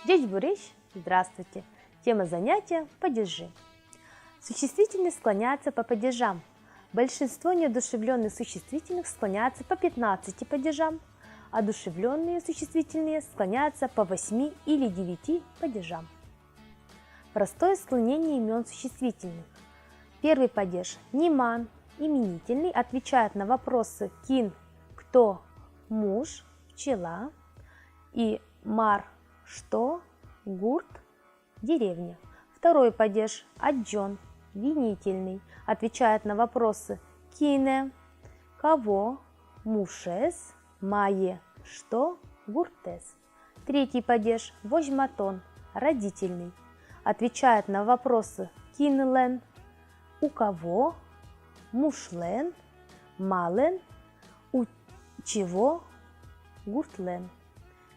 Дечь бурещ, здравствуйте. Тема занятия – падежи. Существительные склоняются по падежам. Большинство неодушевленных существительных склоняются по 15 падежам, а одушевленные существительные склоняются по 8 или 9 падежам. Простое склонение имен существительных. Первый падеж – ниман, именительный, отвечает на вопросы кин, кто, муж, пчела, и мар, что, гурт, деревня. Второй падеж – аджон, винительный, отвечает на вопросы кине, кого, мушес, мае, что, гуртес. Третий падеж – вожматон, родительный, отвечает на вопросы кинлен, у кого, мушлен, мален, у чего, гуртлен.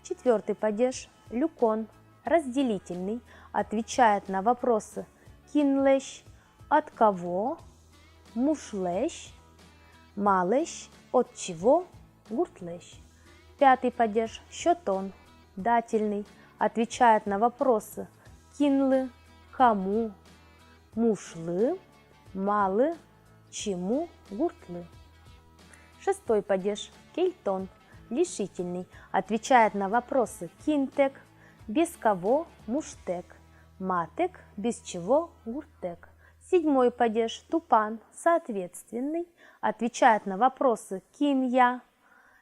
Четвертый падеж – люкон, разделительный, отвечает на вопросы кинлещ, от кого, мушлещ, малещ, от чего, гуртлещ. Пятый падеж – щотон, дательный, отвечает на вопросы кинлы, кому, мушлы, малы, чему, гуртлы. Шестой падеж – кейтон, лишительный, отвечает на вопросы кинтек, без кого, муштек, матек, без чего, гуртек. Седьмой падеж – тупан, соответственный, отвечает на вопросы кинья,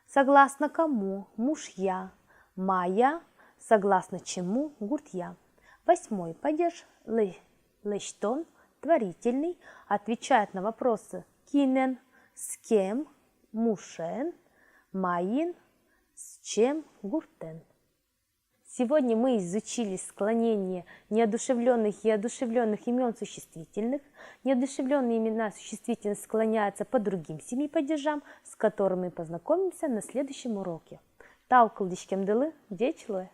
согласно кому, мужья, мая, согласно чему, гуртья. Восьмой падеж – лещтон, творительный, отвечает на вопросы кинен, с кем, мушен, маин, с чем, гуртен. Сегодня мы изучили склонение неодушевленных и одушевленных имен существительных. Неодушевленные имена существительных склоняются по другим 7 падежам, с которыми мы познакомимся на следующем уроке. Тау кылдышкем дылы, дечлое.